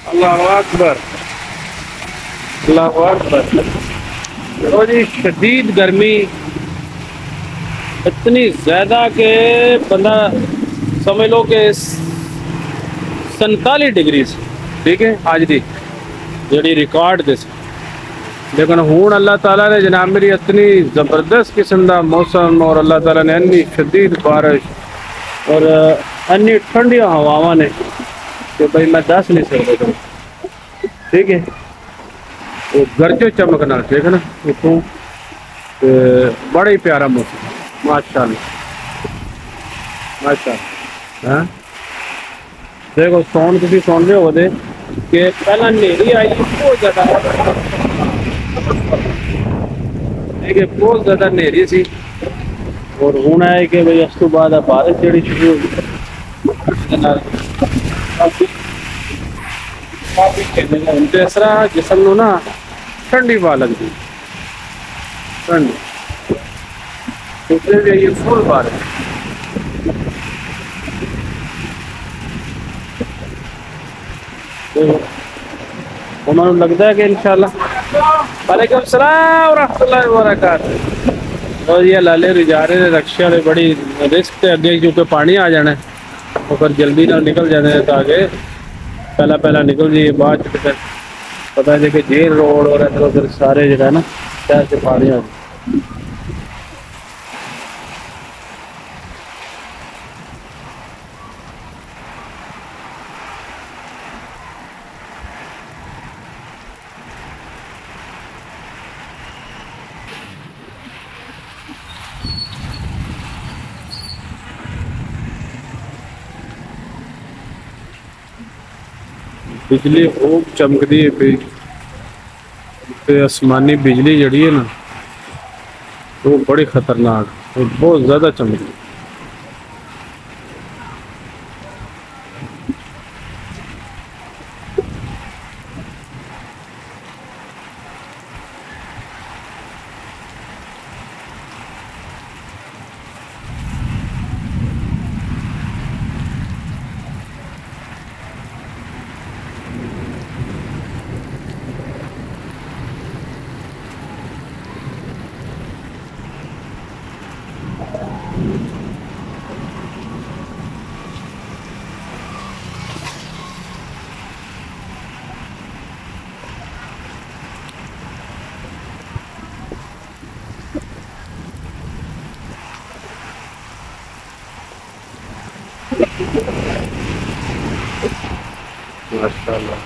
अल्लाह अकबर, अल्लाह अकबर। तो जी शदीद गर्मी इतनी ज़्यादा कि बंदा समझ लो कि 47 डिग्री से, ठीक है आज दी जी रिकॉर्ड दे सी। लेकिन हूँ अल्लाह ताला ने जनाब मेरी इतनी ज़बरदस्त किस्म का मौसम और अल्लाह ताला ने इन्नी शदीद बारिश और इन्नी ठंडी हवावां ने कि भाई मैं दस नहीं सकता, ठीक है। वो गरजो चमकना, ठीक है ना उतों, बड़ा ही प्यारा मौसम माशाल्लाह माशाल्लाह। हाँ देखो साउंड तुम सुन रहे हो कि पहला नेरी आई बहुत ज़्यादा, ठीक है बहुत ज़्यादा नेरी सी और हूँ है कि भाई उस तो बाद बारिश जी शुरू हो गई। हूँ तो इस तरह जिसम को ना ठंडी पा लगती ठंडी, पिछले भी आई फुल बारिश। उन्होंने लगता है कि इंशाल्लाह वालेकुम सलाम रहमतुल्लाहि व बरकातहू। और ये लाले रिजारे ने रक्शे वाले बड़ी रिस्क से अगे क्योंकि पानी आ जाना है तो फिर जल्दी ना निकल जाते हैं ताकि पहला पहला निकल जाइए बाद फिर पता है कि जेल रोड और इधर उधर सारे जो है ना शहर से पानी आ जाए। बिजली खूब चमकती है पे आसमानी बिजली जड़ी है ना वो बड़ी खतरनाक, वो बहुत ज़्यादा चमकती है। माशाल्लाह